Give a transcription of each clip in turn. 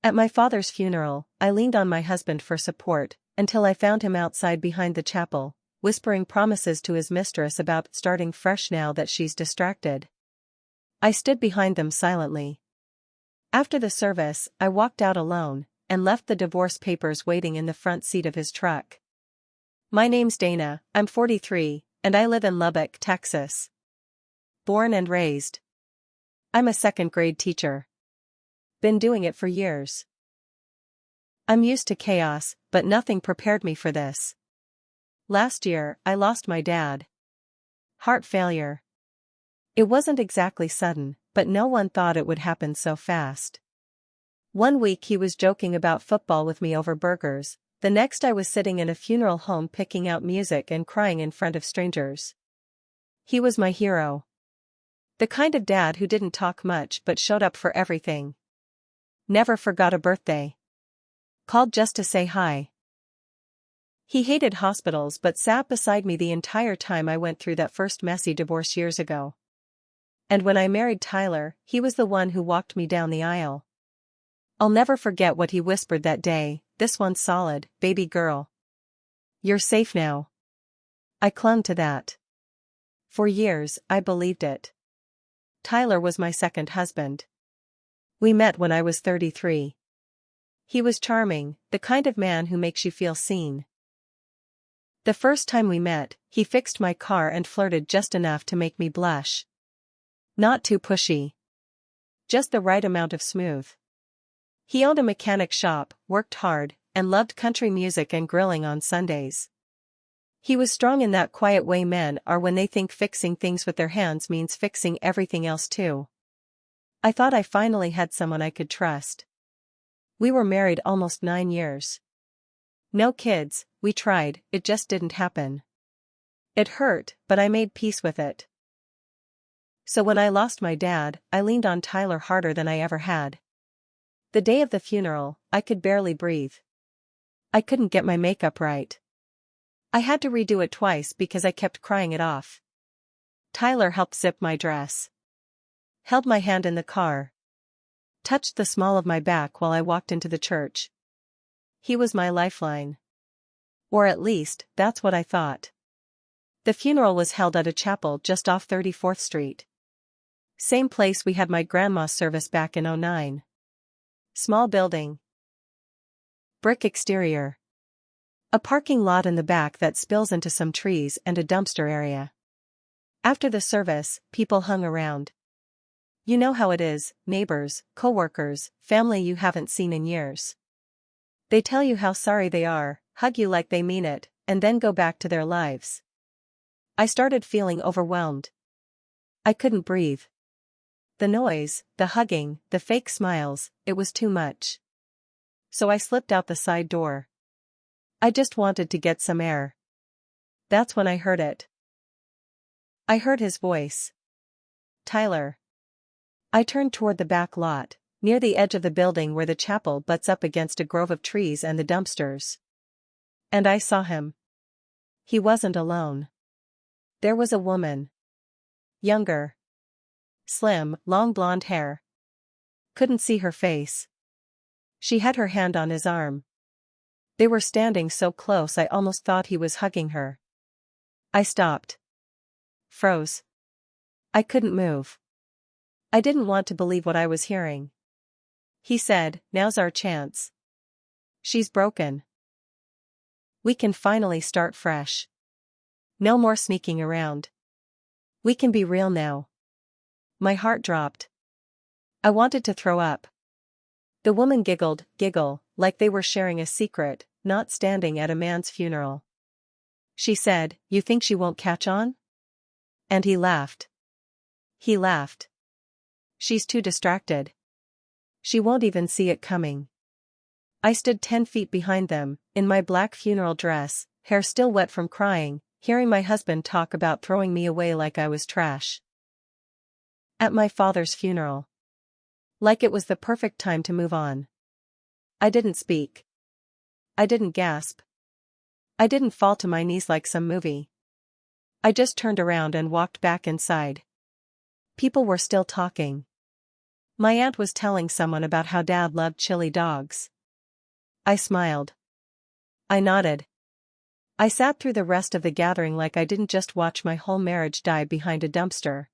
At my father's funeral, I leaned on my husband for support, until I found him outside behind the chapel, whispering promises to his mistress about starting fresh now that she's distracted. I stood behind them silently. After the service, I walked out alone, and left the divorce papers waiting in the front seat of his truck. My name's Dana, I'm 43, and I live in Lubbock, Texas. Born and raised. I'm a second-grade teacher. Been doing it for years. I'm used to chaos, but nothing prepared me for this. Last year, I lost my dad. Heart failure. It wasn't exactly sudden, but no one thought it would happen so fast. One week he was joking about football with me over burgers, the next I was sitting in a funeral home picking out music and crying in front of strangers. He was my hero. The kind of dad who didn't talk much but showed up for everything. Never forgot a birthday. Called just to say hi. He hated hospitals but sat beside me the entire time I went through that first messy divorce years ago. And when I married Tyler, he was the one who walked me down the aisle. I'll never forget what he whispered that day, "This one's solid, baby girl. You're safe now." I clung to that. For years, I believed it. Tyler was my second husband. We met when I was 33. He was charming, the kind of man who makes you feel seen. The first time we met, he fixed my car and flirted just enough to make me blush. Not too pushy. Just the right amount of smooth. He owned a mechanic shop, worked hard, and loved country music and grilling on Sundays. He was strong in that quiet way men are when they think fixing things with their hands means fixing everything else too. I thought I finally had someone I could trust. We were married almost 9 years. No kids, we tried, it just didn't happen. It hurt, but I made peace with it. So when I lost my dad, I leaned on Tyler harder than I ever had. The day of the funeral, I could barely breathe. I couldn't get my makeup right. I had to redo it twice because I kept crying it off. Tyler helped zip my dress. Held my hand in the car. Touched the small of my back while I walked into the church. He was my lifeline. Or at least, that's what I thought. The funeral was held at a chapel just off 34th Street. Same place we had my grandma's service back in '09. Small building. Brick exterior. A parking lot in the back that spills into some trees and a dumpster area. After the service, people hung around. You know how it is, neighbors, coworkers, family you haven't seen in years. They tell you how sorry they are, hug you like they mean it, and then go back to their lives. I started feeling overwhelmed. I couldn't breathe. The noise, the hugging, the fake smiles, it was too much. So I slipped out the side door. I just wanted to get some air. That's when I heard it. I heard his voice. Tyler. I turned toward the back lot, near the edge of the building where the chapel butts up against a grove of trees and the dumpsters. And I saw him. He wasn't alone. There was a woman. Younger. Slim, long blonde hair. Couldn't see her face. She had her hand on his arm. They were standing so close I almost thought he was hugging her. I stopped. Froze. I couldn't move. I didn't want to believe what I was hearing. He said, "Now's our chance. She's broken. We can finally start fresh. No more sneaking around. We can be real now." My heart dropped. I wanted to throw up. The woman giggled, like they were sharing a secret, not standing at a man's funeral. She said, "You think she won't catch on?" And he laughed. He laughed. "She's too distracted. She won't even see it coming." I stood 10 feet behind them, in my black funeral dress, hair still wet from crying, hearing my husband talk about throwing me away like I was trash. At my father's funeral. Like it was the perfect time to move on. I didn't speak. I didn't gasp. I didn't fall to my knees like some movie. I just turned around and walked back inside. People were still talking. My aunt was telling someone about how Dad loved chili dogs. I smiled. I nodded. I sat through the rest of the gathering like I didn't just watch my whole marriage die behind a dumpster.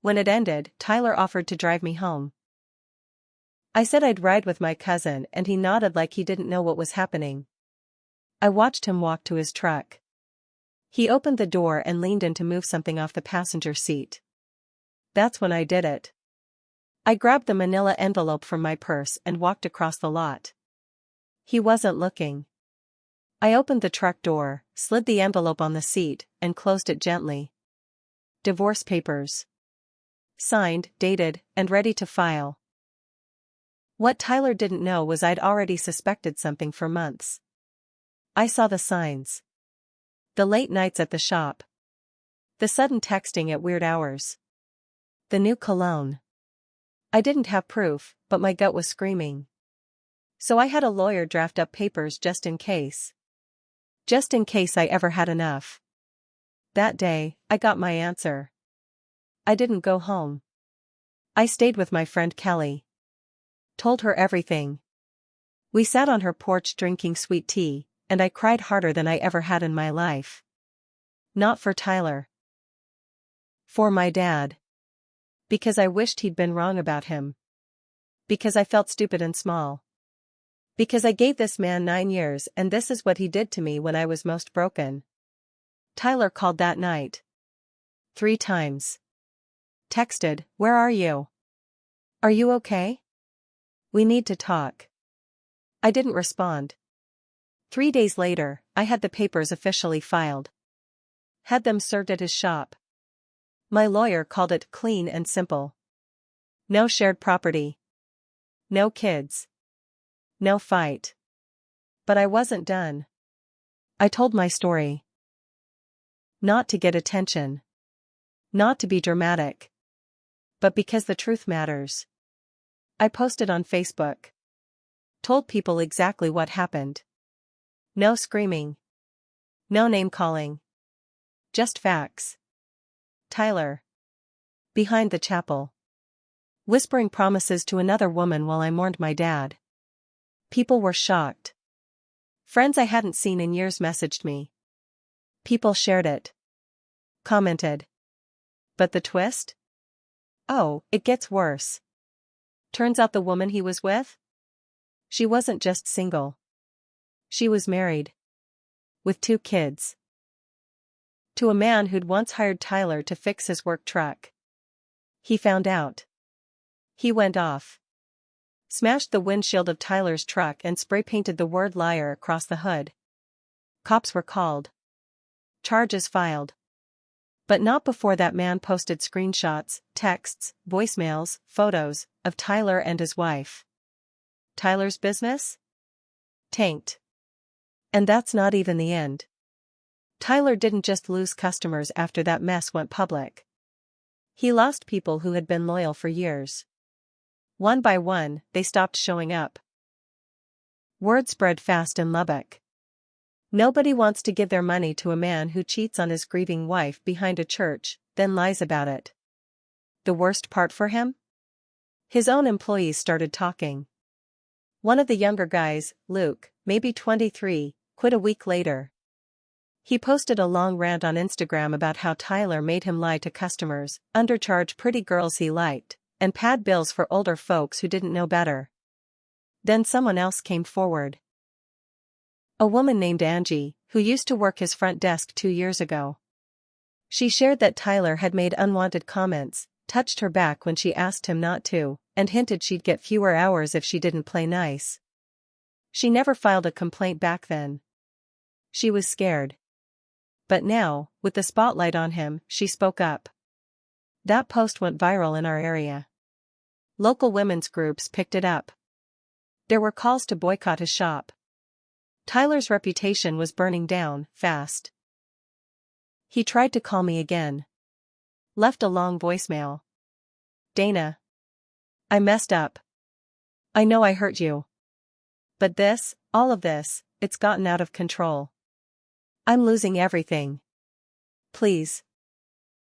When it ended, Tyler offered to drive me home. I said I'd ride with my cousin, and he nodded like he didn't know what was happening. I watched him walk to his truck. He opened the door and leaned in to move something off the passenger seat. That's when I did it. I grabbed the manila envelope from my purse and walked across the lot. He wasn't looking. I opened the truck door, slid the envelope on the seat, and closed it gently. Divorce papers. Signed, dated, and ready to file. What Tyler didn't know was I'd already suspected something for months. I saw the signs. The late nights at the shop. The sudden texting at weird hours. The new cologne. I didn't have proof, but my gut was screaming. So I had a lawyer draft up papers just in case. Just in case I ever had enough. That day, I got my answer. I didn't go home. I stayed with my friend Kelly. Told her everything. We sat on her porch drinking sweet tea, and I cried harder than I ever had in my life. Not for Tyler. For my dad. Because I wished he'd been wrong about him. Because I felt stupid and small. Because I gave this man 9 years and this is what he did to me when I was most broken. Tyler called that night. 3 times. Texted, "Where are you? Are you okay? We need to talk." I didn't respond. 3 days later, I had the papers officially filed. Had them served at his shop. My lawyer called it clean and simple. No shared property. No kids. No fight. But I wasn't done. I told my story. Not to get attention. Not to be dramatic. But because the truth matters. I posted on Facebook. Told people exactly what happened. No screaming. No name calling. Just facts. Tyler. Behind the chapel. Whispering promises to another woman while I mourned my dad. People were shocked. Friends I hadn't seen in years messaged me. People shared it. Commented. But the twist? Oh, it gets worse. Turns out the woman he was with? She wasn't just single. She was married. With 2 kids. To a man who'd once hired Tyler to fix his work truck. He found out. He went off. Smashed the windshield of Tyler's truck and spray-painted the word liar across the hood. Cops were called. Charges filed. But not before that man posted screenshots, texts, voicemails, photos, of Tyler and his wife. Tyler's business? Tanked. And that's not even the end. Tyler didn't just lose customers after that mess went public. He lost people who had been loyal for years. One by one, they stopped showing up. Word spread fast in Lubbock. Nobody wants to give their money to a man who cheats on his grieving wife behind a church, then lies about it. The worst part for him? His own employees started talking. One of the younger guys, Luke, maybe 23, quit a week later. He posted a long rant on Instagram about how Tyler made him lie to customers, undercharge pretty girls he liked, and pad bills for older folks who didn't know better. Then someone else came forward. A woman named Angie, who used to work his front desk 2 years ago. She shared that Tyler had made unwanted comments, touched her back when she asked him not to, and hinted she'd get fewer hours if she didn't play nice. She never filed a complaint back then. She was scared. But now, with the spotlight on him, she spoke up. That post went viral in our area. Local women's groups picked it up. There were calls to boycott his shop. Tyler's reputation was burning down, fast. He tried to call me again. Left a long voicemail. Dana. I messed up. I know I hurt you. But this, all of this, it's gotten out of control. I'm losing everything. Please.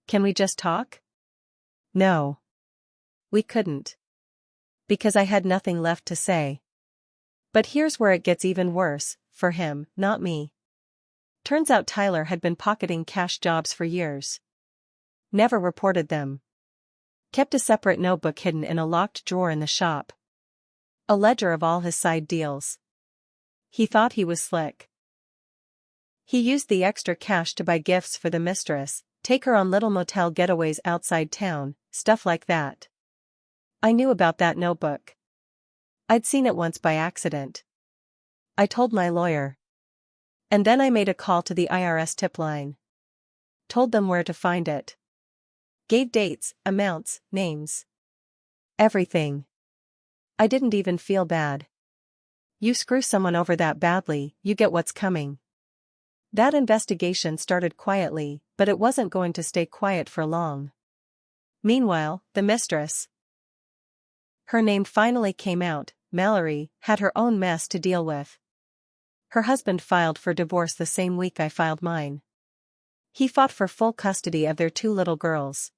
Can we just talk? No. We couldn't. because I had nothing left to say. But here's where it gets even worse, for him, not me. Turns out Tyler had been pocketing cash jobs for years. Never reported them. Kept a separate notebook hidden in a locked drawer in the shop. A ledger of all his side deals. He thought he was slick. He used the extra cash to buy gifts for the mistress, take her on little motel getaways outside town, stuff like that. I knew about that notebook. I'd seen it once by accident. I told my lawyer. And then I made a call to the IRS tip line. Told them where to find it. Gave dates, amounts, names. Everything. I didn't even feel bad. You screw someone over that badly, you get what's coming. That investigation started quietly, but it wasn't going to stay quiet for long. Meanwhile, the mistress. Her name finally came out. Mallory had her own mess to deal with. Her husband filed for divorce the same week I filed mine. He fought for full custody of their 2 little girls.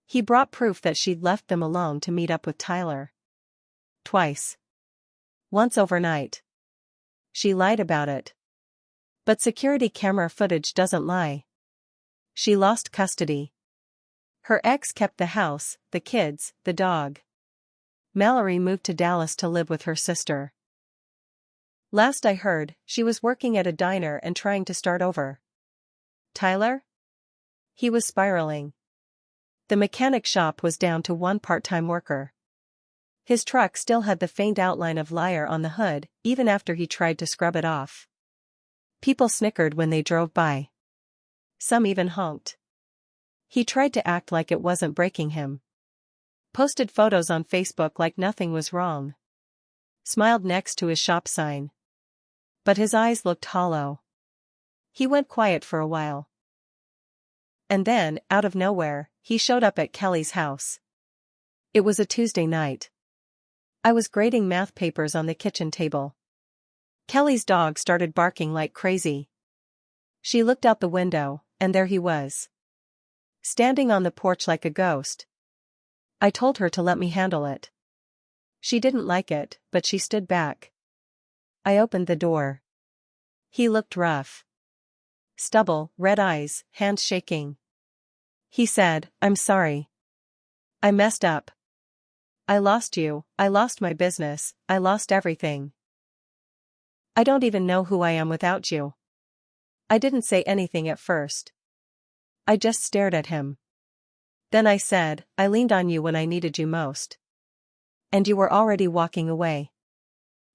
He brought proof that she'd left them alone to meet up with Tyler. Twice. Once overnight. She lied about it. But security camera footage doesn't lie. She lost custody. Her ex kept the house, the kids, the dog. Mallory moved to Dallas to live with her sister. Last I heard, she was working at a diner and trying to start over. Tyler? He was spiraling. The mechanic shop was down to 1 part-time worker. His truck still had the faint outline of Liar on the hood, even after he tried to scrub it off. People snickered when they drove by. Some even honked. He tried to act like it wasn't breaking him. Posted photos on Facebook like nothing was wrong. Smiled next to his shop sign. But his eyes looked hollow. He went quiet for a while. And then, out of nowhere, he showed up at Kelly's house. It was a Tuesday night. I was grading math papers on the kitchen table. Kelly's dog started barking like crazy. She looked out the window, and there he was. Standing on the porch like a ghost. I told her to let me handle it. She didn't like it, but she stood back. I opened the door. He looked rough. Stubble, red eyes, hands shaking. He said, "I'm sorry. I messed up. I lost you, I lost my business, I lost everything. I don't even know who I am without you." I didn't say anything at first. I just stared at him. Then I said, "I leaned on you when I needed you most. And you were already walking away.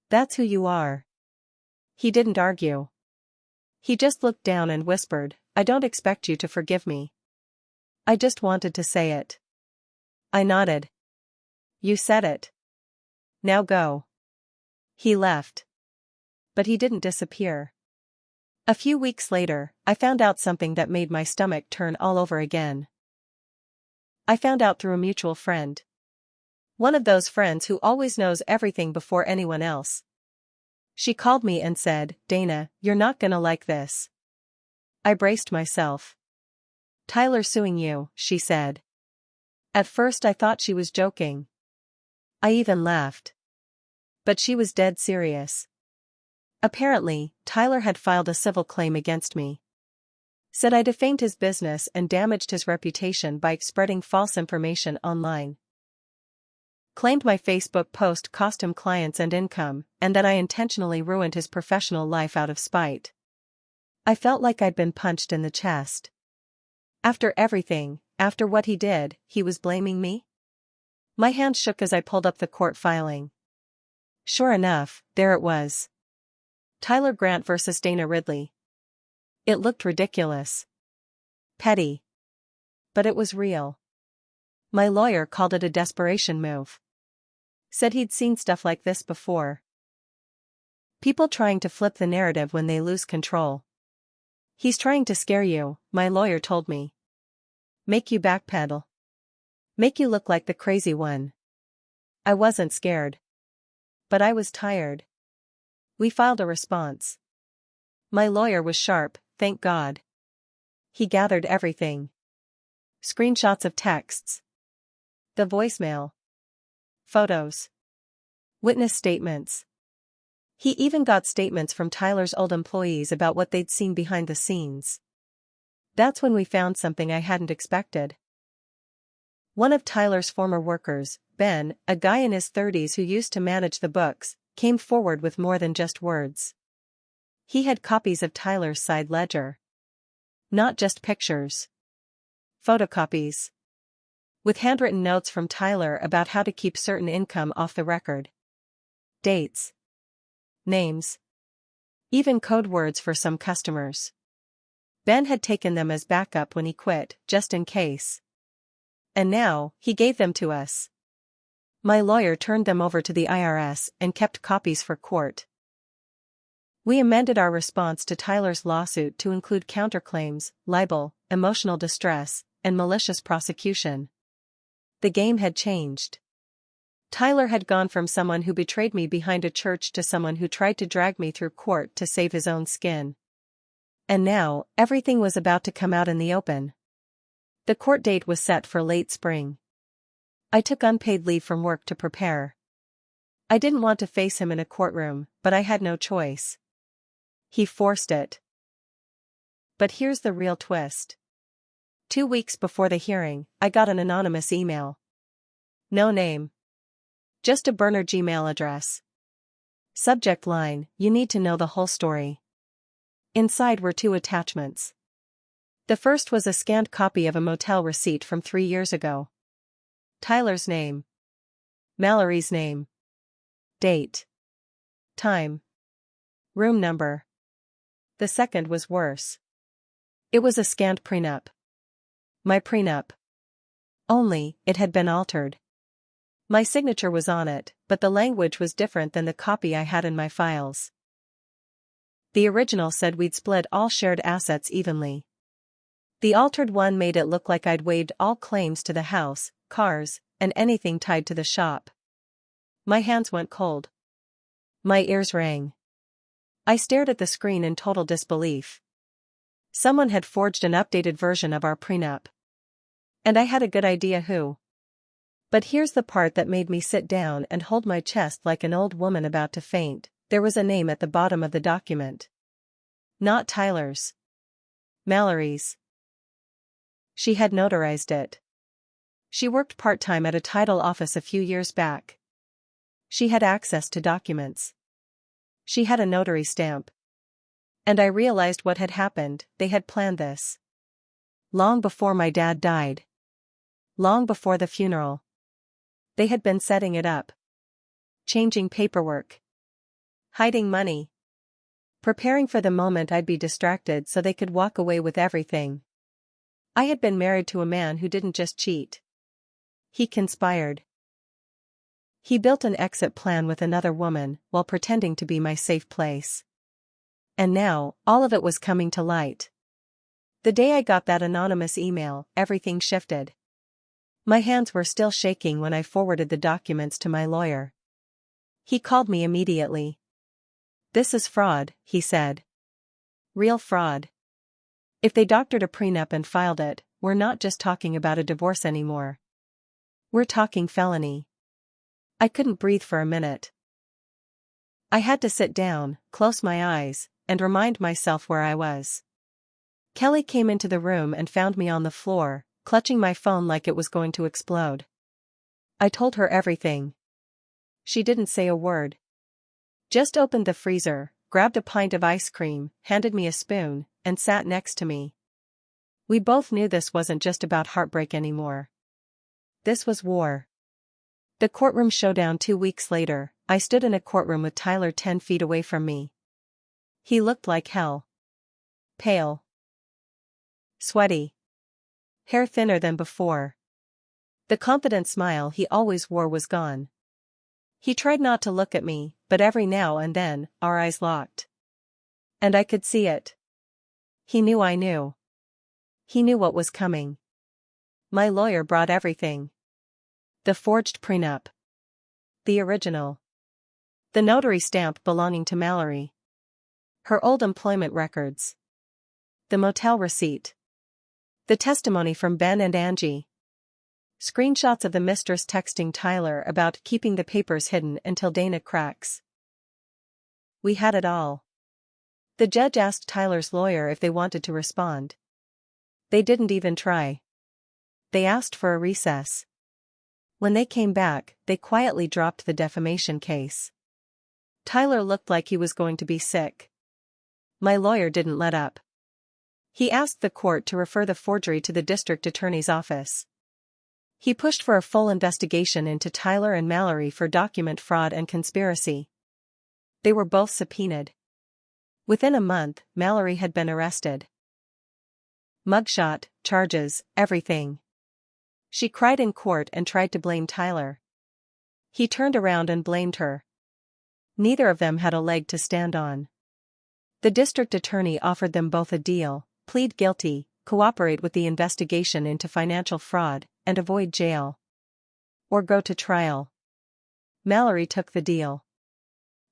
That's who you are." He didn't argue. He just looked down and whispered, "I don't expect you to forgive me. I just wanted to say it." I nodded. "You said it. Now go." He left. But he didn't disappear. A few weeks later, I found out something that made my stomach turn all over again. I found out through a mutual friend. One of those friends who always knows everything before anyone else. She called me and said, "Dana, you're not gonna like this." I braced myself. "Tyler suing you," she said. At first I thought she was joking. I even laughed. But she was dead serious. Apparently, Tyler had filed a civil claim against me. Said I defamed his business and damaged his reputation by spreading false information online. Claimed my Facebook post cost him clients and income, and that I intentionally ruined his professional life out of spite. I felt like I'd been punched in the chest. After everything, after what he did, he was blaming me? My hand shook as I pulled up the court filing. Sure enough, there it was. Tyler Grant versus Dana Ridley. It looked ridiculous. Petty. But it was real. My lawyer called it a desperation move. Said he'd seen stuff like this before. People trying to flip the narrative when they lose control. "He's trying to scare you," my lawyer told me. "Make you backpedal. Make you look like the crazy one." I wasn't scared. But I was tired. We filed a response. My lawyer was sharp, thank God. He gathered everything. Screenshots of texts. The voicemail. photos, witness statements. He even got statements from Tyler's old employees about what they'd seen behind the scenes. That's when we found something I hadn't expected. One of Tyler's former workers, Ben, a guy in his 30s who used to manage the books, came forward with more than just words. He had copies of Tyler's side ledger. Not just pictures. Photocopies. With handwritten notes from Tyler about how to keep certain income off the record. Dates. Names. Even code words for some customers. Ben had taken them as backup when he quit, just in case. And now, he gave them to us. My lawyer turned them over to the IRS and kept copies for court. We amended our response to Tyler's lawsuit to include counterclaims, libel, emotional distress, and malicious prosecution. The game had changed. Tyler had gone from someone who betrayed me behind a church to someone who tried to drag me through court to save his own skin. And now, everything was about to come out in the open. The court date was set for late spring. I took unpaid leave from work to prepare. I didn't want to face him in a courtroom, but I had no choice. He forced it. But here's the real twist. 2 weeks before the hearing, I got an anonymous email. No name. Just a burner Gmail address. Subject line, you need to know the whole story. Inside were 2 attachments. The first was a scanned copy of a motel receipt from 3 years ago. Tyler's name. Mallory's name. Date. Time. Room number. The second was worse. It was a scanned prenup. My prenup. Only, it had been altered. My signature was on it, but the language was different than the copy I had in my files. The original said we'd split all shared assets evenly. The altered one made it look like I'd waived all claims to the house, cars, and anything tied to the shop. My hands went cold. My ears rang. I stared at the screen in total disbelief. Someone had forged an updated version of our prenup. And I had a good idea who. But here's the part that made me sit down and hold my chest like an old woman about to faint. There was a name at the bottom of the document. Not Tyler's. Mallory's. She had notarized it. She worked part-time at a title office a few years back. She had access to documents. She had a notary stamp. And I realized what had happened. They had planned this. Long before my dad died. Long before the funeral. They had been setting it up. Changing paperwork. Hiding money. Preparing for the moment I'd be distracted so they could walk away with everything. I had been married to a man who didn't just cheat. He conspired. He built an exit plan with another woman while pretending to be my safe place. And now, all of it was coming to light. The day I got that anonymous email, everything shifted. My hands were still shaking when I forwarded the documents to my lawyer. He called me immediately. "This is fraud," he said. "Real fraud. If they doctored a prenup and filed it, we're not just talking about a divorce anymore. We're talking felony." I couldn't breathe for a minute. I had to sit down, close my eyes, and remind myself where I was. Kelly came into the room and found me on the floor, clutching my phone like it was going to explode. I told her everything. She didn't say a word. Just opened the freezer, grabbed a pint of ice cream, handed me a spoon, and sat next to me. We both knew this wasn't just about heartbreak anymore. This was war. The courtroom showdown 2 weeks later, I stood in a courtroom with Tyler 10 feet away from me. He looked like hell. Pale. Sweaty. Hair thinner than before. The confident smile he always wore was gone. He tried not to look at me, but every now and then, our eyes locked. And I could see it. He knew I knew. He knew what was coming. My lawyer brought everything. The forged prenup. The original. The notary stamp belonging to Mallory. Her old employment records. The motel receipt. The testimony from Ben and Angie. Screenshots of the mistress texting Tyler about keeping the papers hidden until Dana cracks. We had it all. The judge asked Tyler's lawyer if they wanted to respond. They didn't even try. They asked for a recess. When they came back, they quietly dropped the defamation case. Tyler looked like he was going to be sick. My lawyer didn't let up. He asked the court to refer the forgery to the district attorney's office. He pushed for a full investigation into Tyler and Mallory for document fraud and conspiracy. They were both subpoenaed. Within a month, Mallory had been arrested. Mugshot, charges, everything. She cried in court and tried to blame Tyler. He turned around and blamed her. Neither of them had a leg to stand on. The district attorney offered them both a deal: plead guilty, cooperate with the investigation into financial fraud, and avoid jail. Or go to trial. Mallory took the deal.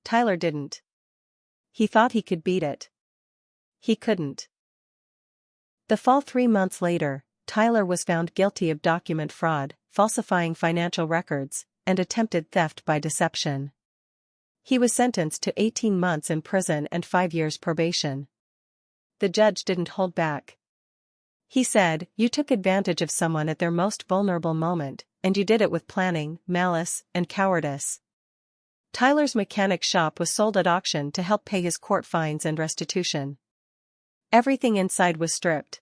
Tyler didn't. He thought he could beat it. He couldn't. The fall 3 months later, Tyler was found guilty of document fraud, falsifying financial records, and attempted theft by deception. He was sentenced to 18 months in prison and 5 years probation. The judge didn't hold back. He said, "You took advantage of someone at their most vulnerable moment, and you did it with planning, malice, and cowardice." Tyler's mechanic shop was sold at auction to help pay his court fines and restitution. Everything inside was stripped.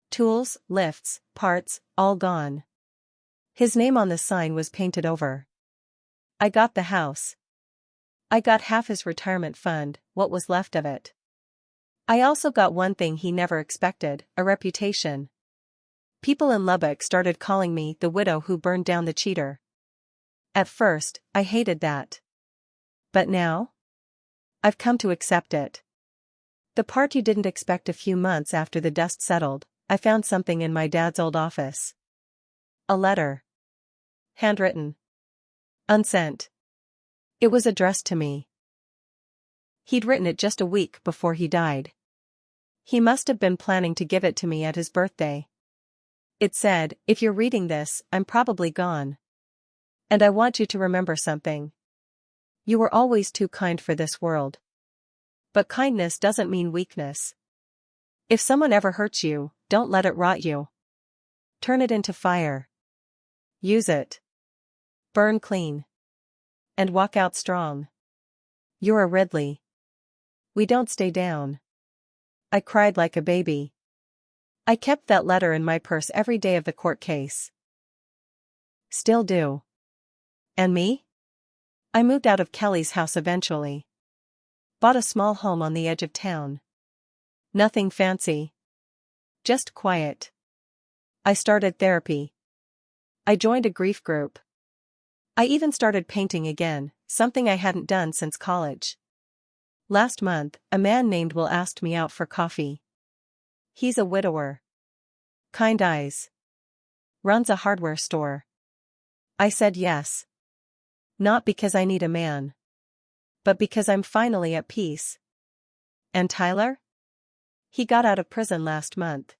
Tools, lifts, parts, all gone. His name on the sign was painted over. I got the house. I got half his retirement fund, what was left of it. I also got one thing he never expected: a reputation. People in Lubbock started calling me the widow who burned down the cheater. At first, I hated that. But now? I've come to accept it. The part you didn't expect: a few months after the dust settled, I found something in my dad's old office. A letter. Handwritten. Unsent. It was addressed to me. He'd written it just a week before he died. He must have been planning to give it to me at his birthday. It said, "If you're reading this, I'm probably gone. And I want you to remember something. You were always too kind for this world. But kindness doesn't mean weakness. If someone ever hurts you, don't let it rot you. Turn it into fire. Use it. Burn clean. And walk out strong. You're a Ridley. We don't stay down." I cried like a baby. I kept that letter in my purse every day of the court case. Still do. And me? I moved out of Kelly's house eventually. Bought a small home on the edge of town. Nothing fancy. Just quiet. I started therapy. I joined a grief group. I even started painting again, something I hadn't done since college. Last month, a man named Will asked me out for coffee. He's a widower. Kind eyes. Runs a hardware store. I said yes. Not because I need a man. But because I'm finally at peace. And Tyler? He got out of prison last month.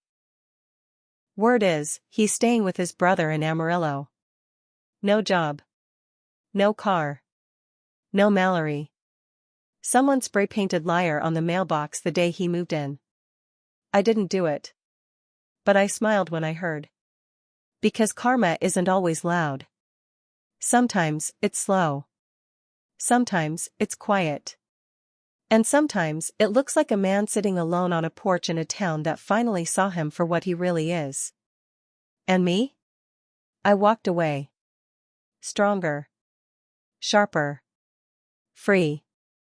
Word is, he's staying with his brother in Amarillo. No job. No car. No Mallory. Someone spray-painted liar on the mailbox the day he moved in. I didn't do it. But I smiled when I heard. Because karma isn't always loud. Sometimes, it's slow. Sometimes, it's quiet. And sometimes, it looks like a man sitting alone on a porch in a town that finally saw him for what he really is. And me? I walked away. Stronger. Sharper. Free.